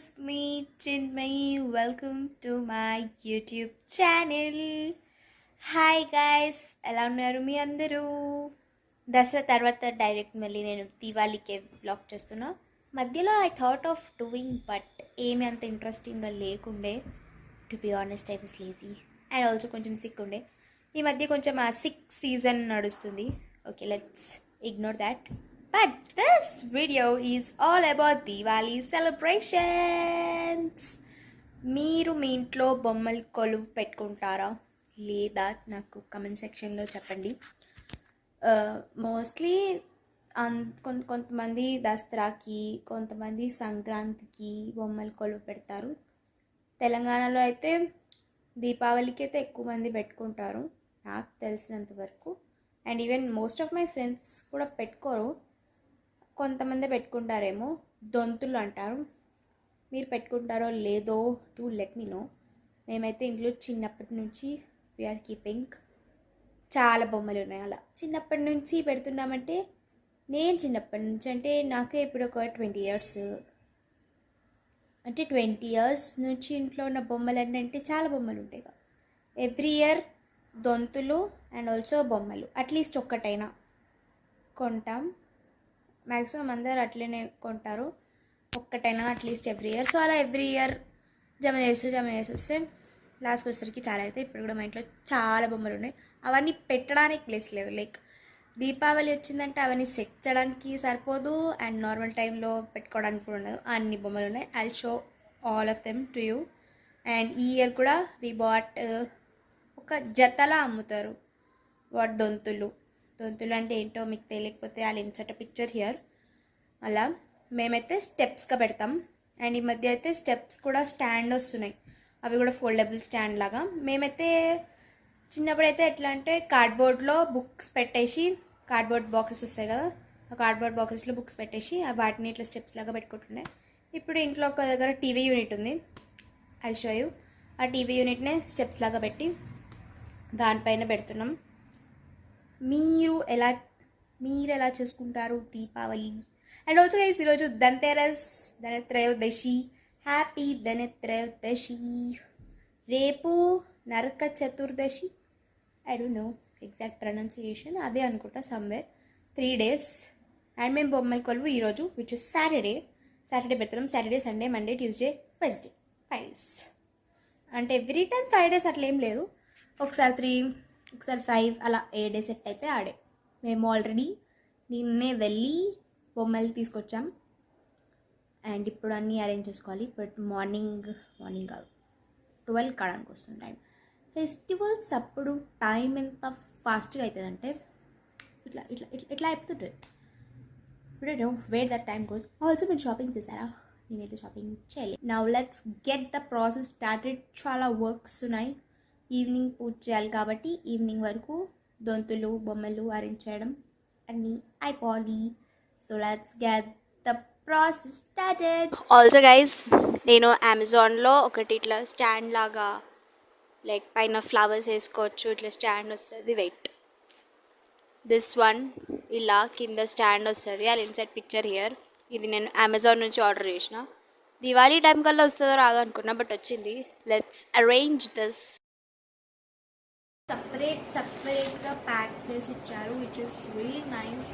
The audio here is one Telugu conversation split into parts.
is me, Chinmay. Welcome to my YouTube channel. Hi guys, ఎలా ఉన్నారు మీ అందరూ? దసరా తర్వాత డైరెక్ట్ మళ్ళీ నేను దీవాళీకే బ్లాగ్ చేస్తున్నా. మధ్యలో I thought of doing, but ఏమి అంత ఇంట్రెస్టింగ్గా లేకుండే. To be honest, I was lazy and also కొంచెం సిక్ ఉండే. ఈ మధ్య కొంచెం ఆ సిక్ సీజన్ నడుస్తుంది. Okay, let's ignore that. But this video is all about Diwali celebrations. మీరు మీ ఇంట్లో బొమ్మలు కొలువు పెట్టుకుంటారా లేదా నాకు కమెంట్ సెక్షన్లో చెప్పండి. మోస్ట్లీ కొంతమంది దసరాకి, కొంతమంది సంక్రాంతికి బొమ్మలు కొలువు పెడతారు. తెలంగాణలో అయితే దీపావళికి అయితే ఎక్కువ మంది పెట్టుకుంటారు నాకు తెలిసినంత వరకు. And even most of my friends కూడా పెట్టుకోరు, కొంతమంది పెట్టుకుంటారేమో. దొంతులు అంటారు, మీరు పెట్టుకుంటారో లేదో టు లెట్ మీ నో. మేమైతే ఇంట్లో చిన్నప్పటి నుంచి వీఆర్ కీపింగ్ చాలా బొమ్మలు ఉన్నాయి. అలా చిన్నప్పటి నుంచి పెడుతున్నామంటే, నేను చిన్నప్పటి నుంచి అంటే నాకే ఇప్పుడు ఒక 20 years, అంటే 20 years నుంచి ఇంట్లో ఉన్న బొమ్మలు అంటే చాలా బొమ్మలు ఉంటాయి కదా. ఎవ్రీ ఇయర్ దొంతులు అండ్ ఆల్సో బొమ్మలు అట్లీస్ట్ ఒక్కటైనా కొంటాం. మ్యాక్సిమం అందరు అట్లనే కొంటారు, ఒక్కటైనా అట్లీస్ట్ ఎవ్రీ ఇయర్. సో అలా ఎవ్రీ ఇయర్ జమ చేసి వస్తే లాస్ట్కి వచ్చేసరికి చాలా అయితే. ఇప్పుడు కూడా మా ఇంట్లో చాలా బొమ్మలు ఉన్నాయి, అవన్నీ పెట్టడానికి ప్లేస్ లేవు. లైక్ దీపావళి వచ్చిందంటే అవన్నీ సెట్ చేయడానికి సరిపోదు, అండ్ నార్మల్ టైంలో పెట్టుకోవడానికి కూడా ఉండదు. అన్ని బొమ్మలు ఉన్నాయి. I show all of them to you. And ఈ ఇయర్ కూడా వి బాట్ ఒక జతలా అమ్ముతారు వాట్ దొంతులు అంటే ఏంటో మీకు తెలియకపోతే I insert a picture here. అలా మేమైతే స్టెప్స్గా పెడతాం. అండ్ ఈ మధ్య అయితే స్టెప్స్ కూడా స్టాండ్ వస్తున్నాయి, అవి కూడా ఫోల్డబుల్ స్టాండ్ లాగా. మేమైతే చిన్నప్పుడైతే ఎట్లా అంటే కార్డ్బోర్డ్లో బుక్స్ పెట్టేసి, కార్డ్బోర్డ్ బాక్సెస్ వస్తాయి కదా, ఆ కార్డ్బోర్డ్ బాక్సెస్లో బుక్స్ పెట్టేసి వాటిని ఇట్లా స్టెప్స్ లాగా పెట్టుకుంటుండే. ఇప్పుడు ఇంట్లో ఒక దగ్గర టీవీ యూనిట్ ఉంది, ఐ షో యూ. ఆ టీవీ యూనిట్నే స్టెప్స్ లాగా పెట్టి దానిపైన పెడుతున్నాం. మీరు ఎలా చేసుకుంటారు దీపావళి? అండ్ ఆల్సో గైస్, ఈరోజు ధనత్రయోదశి. హ్యాపీ ధనత్రయోదశి. రేపు Naraka Chaturdashi, I don't know exact pronunciation, అదే అనుకుంటా, సమ్వేర్ 3 days. అండ్ మేము బొమ్మల కొలువు ఈరోజు, విచ్ ఇస్ సాటర్డే పెడుతున్నాం. Saturday, Sunday, Monday, Tuesday, Wednesday, 5 days. అంటే ఎవ్రీ టైం 5 days అట్లా ఏం లేదు, ఒకసారి 3, ఒకసారి 5, అలా ఏ డే సెట్ అయితే ఆడే. మేము ఆల్రెడీ నిన్నే వెళ్ళి బొమ్మలు తీసుకొచ్చాం అండ్ ఇప్పుడు అన్నీ అరేంజ్ చేసుకోవాలి. బట్ మార్నింగ్ కాదు, 12 కావడానికి వస్తుంది టైం. ఫెస్టివల్స్ అప్పుడు టైం ఎంత ఫాస్ట్గా అవుతుందంటే ఇట్లా అయిపోతుంటుంది. ఇప్పుడు వేర్ దట్ టైం కోస్. ఆల్సో మీరు షాపింగ్ చేశారా? నేనైతే షాపింగ్ చేయలేదు. Now let's get the process started. చాలా వర్క్స్ ఉన్నాయి. ఈవినింగ్ పూజ చేయాలి కాబట్టి ఈవినింగ్ వరకు దొంతులు, బొమ్మలు అరేంజ్ చేయడం అన్నీ అయిపోవాలి. So let's get the process started. Also guys, నేను అమెజాన్లో ఒకటి ఇట్లా స్టాండ్ లాగా, లైక్ పైన ఫ్లవర్స్ వేసుకోవచ్చు, ఇట్లా స్టాండ్ వస్తుంది. వెయిట్, దిస్ వన్ ఇలా కింద స్టాండ్ వస్తుంది. అది ఇన్సైడ్ పిక్చర్ హియర్. ఇది నేను అమెజాన్ నుంచి ఆర్డర్ చేసిన. దివాళీ టైం కల్లా వస్తుందో రాదో అనుకున్నా, బట్ వచ్చింది. Let's arrange this. సపరేట్గా ప్యాక్ చేసి ఇచ్చారు, which is really nice.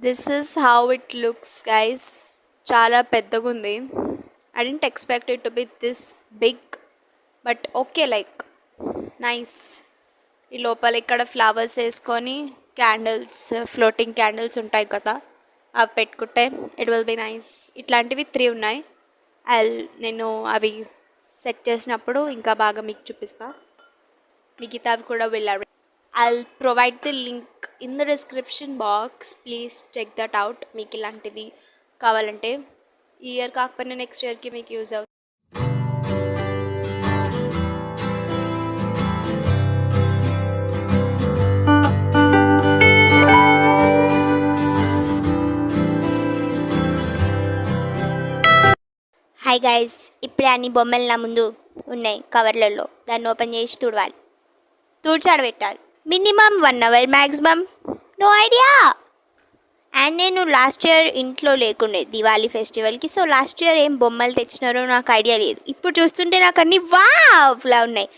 This is how it looks guys. చాలా పెద్దగా ఉంది. I didn't expect it to be this big, but okay, like nice. ఈ లోపల ఇక్కడ ఫ్లవర్స్ వేసుకొని క్యాండిల్స్, ఫ్లోటింగ్ క్యాండిల్స్ ఉంటాయి కదా, అవి పెట్టుకుంటే ఇట్ విల్ బి నైస్. ఇట్లాంటివి 3 ఉన్నాయి. నేను అవి సెట్ చేసినప్పుడు ఇంకా బాగా మీకు చూపిస్తా. మిగతావి కూడా వెళ్ళారు. I'll provide the link in the description box. Please check that out. మీకు ఇలాంటిది కావాలంటే ఈ ఇయర్ కాకపోయినా నెక్స్ట్ ఇయర్కి మీకు యూజ్ అవుతుంది. Hi హాయ్ గైస్, ఇప్పుడే అన్ని బొమ్మలు నా ముందు ఉన్నాయి కవర్లలో. దాన్ని ఓపెన్ చేసి తుడవాలి, తుడిచాడబెట్టాలి. Minimum 1 hour, maximum no idea. And నేను లాస్ట్ ఇయర్ ఇంట్లో లేకుండే దివాళీ ఫెస్టివల్కి. సో లాస్ట్ ఇయర్ ఏం బొమ్మలు తెచ్చినారో నాకు ఐడియా లేదు. ఇప్పుడు చూస్తుంటే నాకు అన్ని వావ్లా ఉన్నాయి.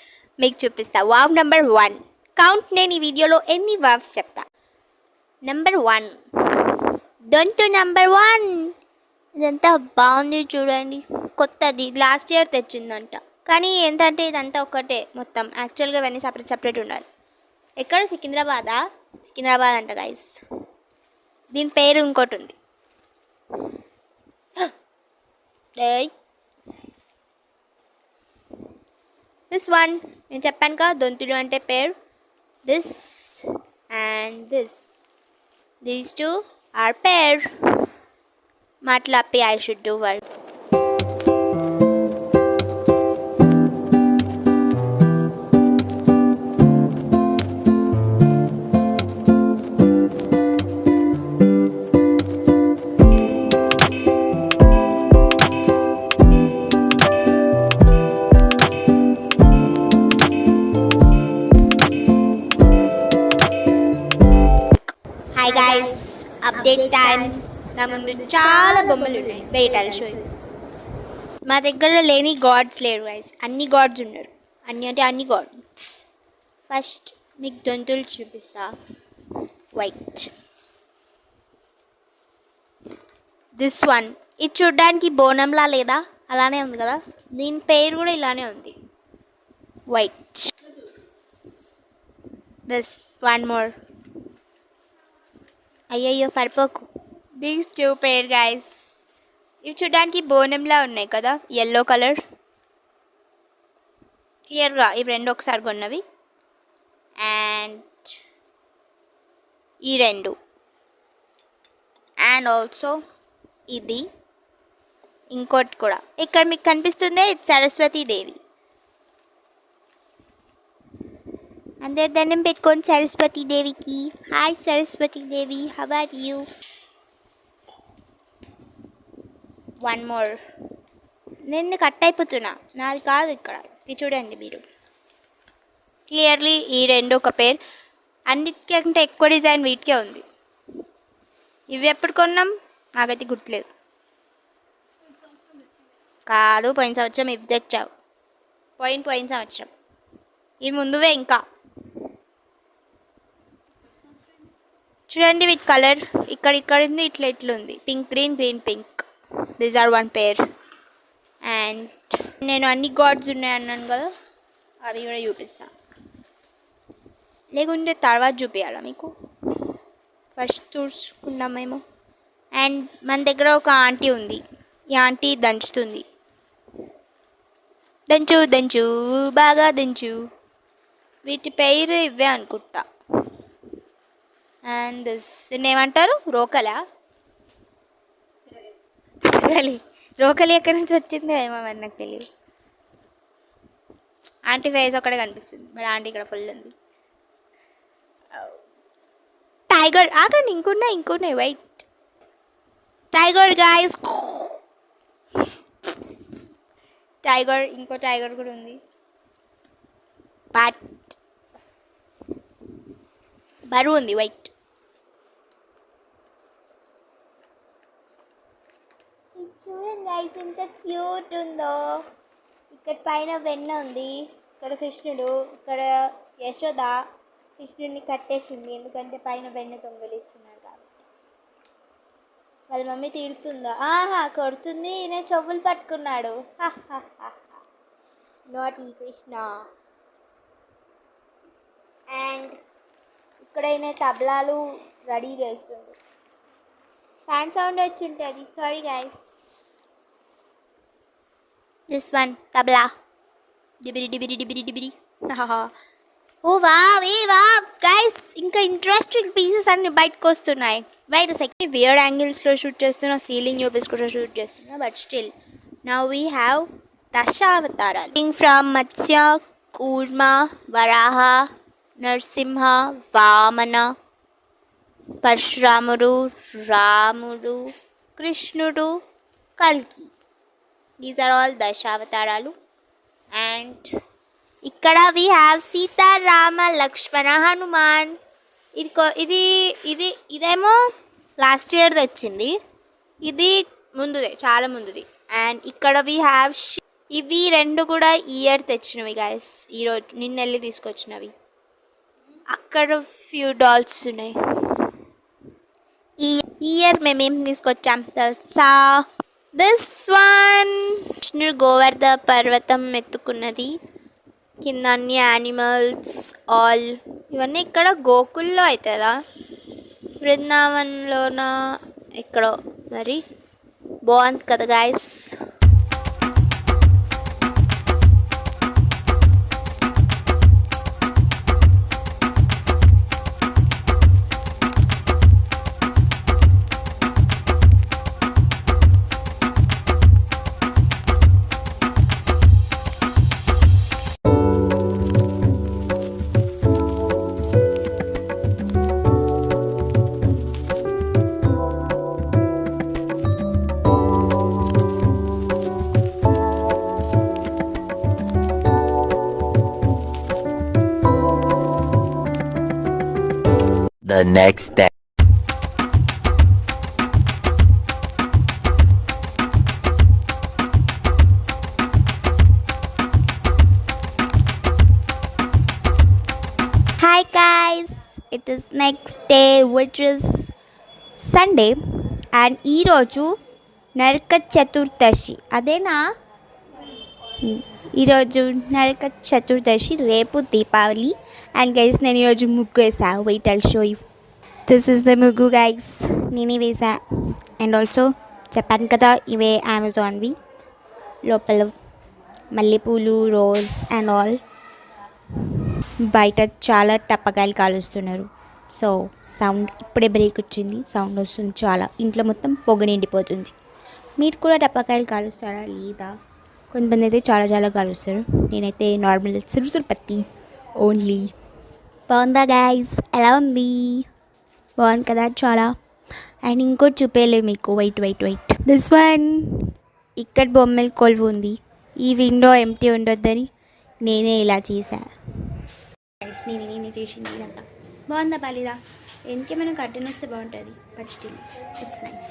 మీకు చూపిస్తా. Wow number 1 count. నేను ఈ వీడియోలో ఎన్ని వావ్స్ చెప్తా. Number 1 Donthu number 1. ఇదంతా బాగుంది చూడండి, కొత్తది, లాస్ట్ ఇయర్ తెచ్చిందంట. కానీ ఏంటంటే ఇదంతా ఒకటే మొత్తం. యాక్చువల్గా ఇవన్నీ సపరేట్ ఉండాలి. ఎక్కడ? సికింద్రాబాద్ అంట గైస్. దీని పేరు ఇంకోటి ఉంది. దిస్ వన్ నేను చెప్పాను కదా దొంతులు అంటే పేరు. This and this, these two are pair. Matlapi I should do work. Hi guys, update time. నా ముందు చాలా బొమ్మలు ఉన్నాయి. Wait I'll show you. మా దగ్గర లేని గాడ్స్ లేరు గైస్, అన్ని గాడ్స్ ఉన్నారు. అన్ని గాడ్స్. ఫస్ట్ మీకు దొంతులు చూపిస్తా. White, this one. ఇది చూడ్డానికి బోనంలా లేదా? అలానే ఉంది కదా. దీని పేరు కూడా ఇలానే ఉంది, వైట్. This one more. అయ్యయ్యో పడిపోకు. These two pair guys. ఇవి చూడడానికి బోనంలా ఉన్నాయి కదా, ఎల్లో కలర్. క్లియర్గా ఇవి రెండు ఒకసారి కొన్నవి. అండ్ ఈ రెండు. అండ్ ఆల్సో ఇది ఇంకోటి కూడా. ఇక్కడ మీకు కనిపిస్తుంది సరస్వతీదేవి. అందరు దండం పెట్టుకొని సరస్వతీదేవికి. Hi Saraswati Devi, how are you? One more. నేను కట్ అయిపోతున్నా, నాది కాదు ఇక్కడ. ఇది చూడండి మీరు క్లియర్లీ. ఈ రెండు ఒక పేర్. అన్నిటికంటే ఎక్కువ డిజైన్ వీటికే ఉంది. ఇవి ఎప్పుడు కొన్నాం నాకైతే గుర్తులేదు. కాదు, పోయిన సంవత్సరం ఇవి తెచ్చావు. పోయిన సంవత్సరం. ఇవి ముందువే ఇంకా. చూడండి వీటి కలర్ ఇక్కడ ఉంది, ఇట్లుంది. Pink green, green pink. These are one pair. And నేను అన్ని గాడ్స్ ఉన్నాయి అన్నాను కదా, అవి కూడా చూపిస్తా. లేకుంటే తర్వాత చూపించాలా మీకు? ఫస్ట్ చూసుకుందాం మేము. అండ్ మన దగ్గర ఒక ఆంటీ ఉంది. ఈ ఆంటీ దంచుతుంది. దంచు బాగా దంచు. వీటి పేరు ఇవే అనుకుంటా. అండ్ దీన్ని ఏమంటారు? రోకలా? రోకలి ఎక్కడి నుంచి వచ్చింది ఏమో మరి నాకు తెలియదు. ఆంటీ ఫేస్ ఒక్కడే కనిపిస్తుంది, మరి ఆంటీ ఇక్కడ ఫుల్ ఉంది. టైగర్. ఆగండి, ఇంకున్నాయి వైట్. Tiger guys. టైగర్, ఇంకో టైగర్ కూడా ఉంది. బట్ బరువు ఉంది, వైట్. చూడండి గైస్ ఎంత క్యూట్ ఉందో. ఇక్కడ పైన వెన్న ఉంది, ఇక్కడ కృష్ణుడు, ఇక్కడ యశోద కృష్ణుడిని కట్టేసింది, ఎందుకంటే పైన వెన్న దొంగలిస్తున్నాడు కాబట్టి. వాళ్ళ మమ్మీ తిడుతుందా? కొడుతుంది. నేను చెవులు పట్టుకున్నాడు. నాట్ ఈ కృష్ణ. అండ్ ఇక్కడైనా తబలాలు రెడీ చేస్తుండు. ఫ్యాన్ సౌండ్ వచ్చి ఉంటుంది, sorry guys. This one tabla. డిబిరి. ఓ వావ్, గైస్ ఇంకా ఇంట్రెస్టింగ్ పీసెస్ అన్ని బయటకు వస్తున్నాయి. బయట సెకండ్ వియర్డ్ యాంగిల్స్లో షూట్ చేస్తున్నా, సీలింగ్ చూపించుకుంటూ షూట్ చేస్తున్నా. But still now we have దశావతారాలు. ఫ్రమ్ మత్స్య, కూర్మ, వరాహ, నరసింహ, వామన, పరశురాముడు, రాముడు, కృష్ణుడు, కల్కి. దీస్ ఆర్ ఆల్ దశావతారాలు. అండ్ ఇక్కడ వి హ్యావ్ సీతారామ లక్ష్మణ హనుమాన్. ఇది ఇది ఇదేమో లాస్ట్ ఇయర్ తెచ్చింది, ఇది ముందుదే, చాలా ముందుది. అండ్ ఇక్కడ వి హ్యావ్ ఇవి రెండు కూడా ఈ ఇయర్ తెచ్చినవి గైస్, ఈరోజు నిన్నెళ్ళి తీసుకొచ్చినవి. అక్కడ ఫ్యూ డాల్స్ ఉన్నాయి. ఈ ఇయర్ మేమేం తీసుకొచ్చాం తెలుసా? దిస్ వన్, కృష్ణుడు గోవర్ధ పర్వతం ఎత్తుకున్నది, కింద అన్ని యానిమల్స్ ఆల్. ఇవన్నీ ఇక్కడ గోకుల్లో అవుతుందా, బృందావన్లోన, ఎక్కడో మరి. బాగుంది కదా guys. The next day. Hi guys, it is next day which is Sunday and ఈరోజు నరక చతుర్దశి. అదేనా? ఈరోజు నరక చతుర్దశి, రేపు దీపావళి. అండ్ గైస్ నేను ఈరోజు ముగ్గు వేసా. Wait I'll show you. This is the ముగ్గు గైస్, నేనే వేసా. అండ్ ఆల్సో చెప్పాను కదా ఇవే అమెజాన్వి. లోపల మల్లెపూలు, రోజ్ అండ్ ఆల్. బయట చాలా టప్పకాయలు కాలుస్తున్నారు. సో సౌండ్ ఇప్పుడే బ్రేక్ వచ్చింది, సౌండ్ వస్తుంది చాలా. ఇంట్లో మొత్తం పొగ నిండిపోతుంది. మీరు కూడా టప్పకాయలు కాలుస్తారా లేదా? కొంతమంది అయితే చాలా చాలా కాలుస్తారు. నేనైతే నార్మల్ సిరుసురుపత్తి ఓన్లీ. బాగుందా గైస్? ఎలా ఉంది? బాగుంది కదా చాలా. అండ్ ఇంకోటి చూపేయలేదు మీకు. Wait this one. ఇక్కడ బొమ్మల కొలువు ఉంది. ఈ విండో ఎంటీ ఉండొద్దని నేనే ఇలా చేశా. నేనే చేసింది ఇదంతా. బాగుందా బాలేదా? ఇంకేమైనా కర్టన్ వస్తే బాగుంటుంది, బట్ స్టిల్ ఇట్స్ నైస్.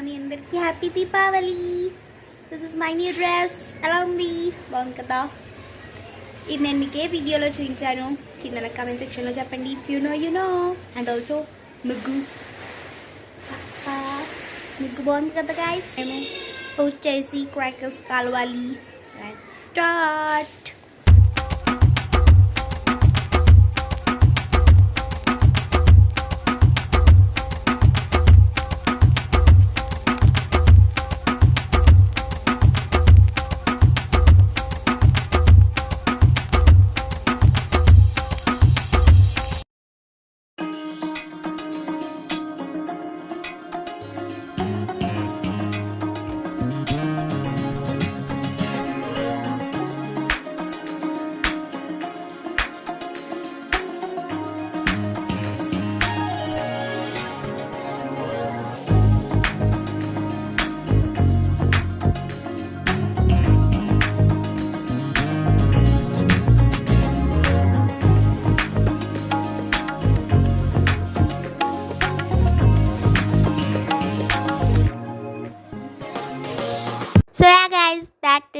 మీ అందరికీ happy Deepavali. This is my new dress. ఎలా ఉంది? బాగుంది కదా? ఇది నేను మీకు ఏ వీడియోలో చూపించాను కింద నాకు కామెంట్ సెక్షన్లో చెప్పండి. If you know. And also ముగ్గు బాగుంది కదా గైస్? మేము పూజ చేసి క్రాకర్స్ కాలవాలి. Let's start.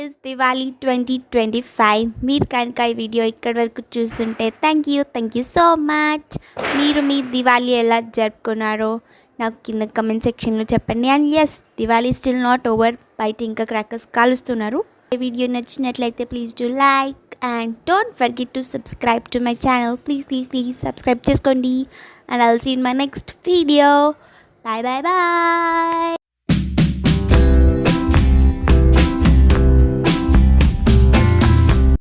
ఇస్ దివాళీ 2025. మీరు కనుక ఈ వీడియో ఇక్కడి వరకు చూస్తుంటే థ్యాంక్ యూ సో మచ్. మీరు మీ దివాళీ ఎలా జరుపుకున్నారో నాకు కింద కమెంట్ సెక్షన్లో చెప్పండి. And yes, Diwali still not over. బయట ఇంకా క్రాకర్స్ కాలుస్తున్నారు. ఈ వీడియో నచ్చినట్లయితే please do like and don't forget to subscribe to my channel. Please subscribe చేసుకోండి. And I'll see in my next video. Bye.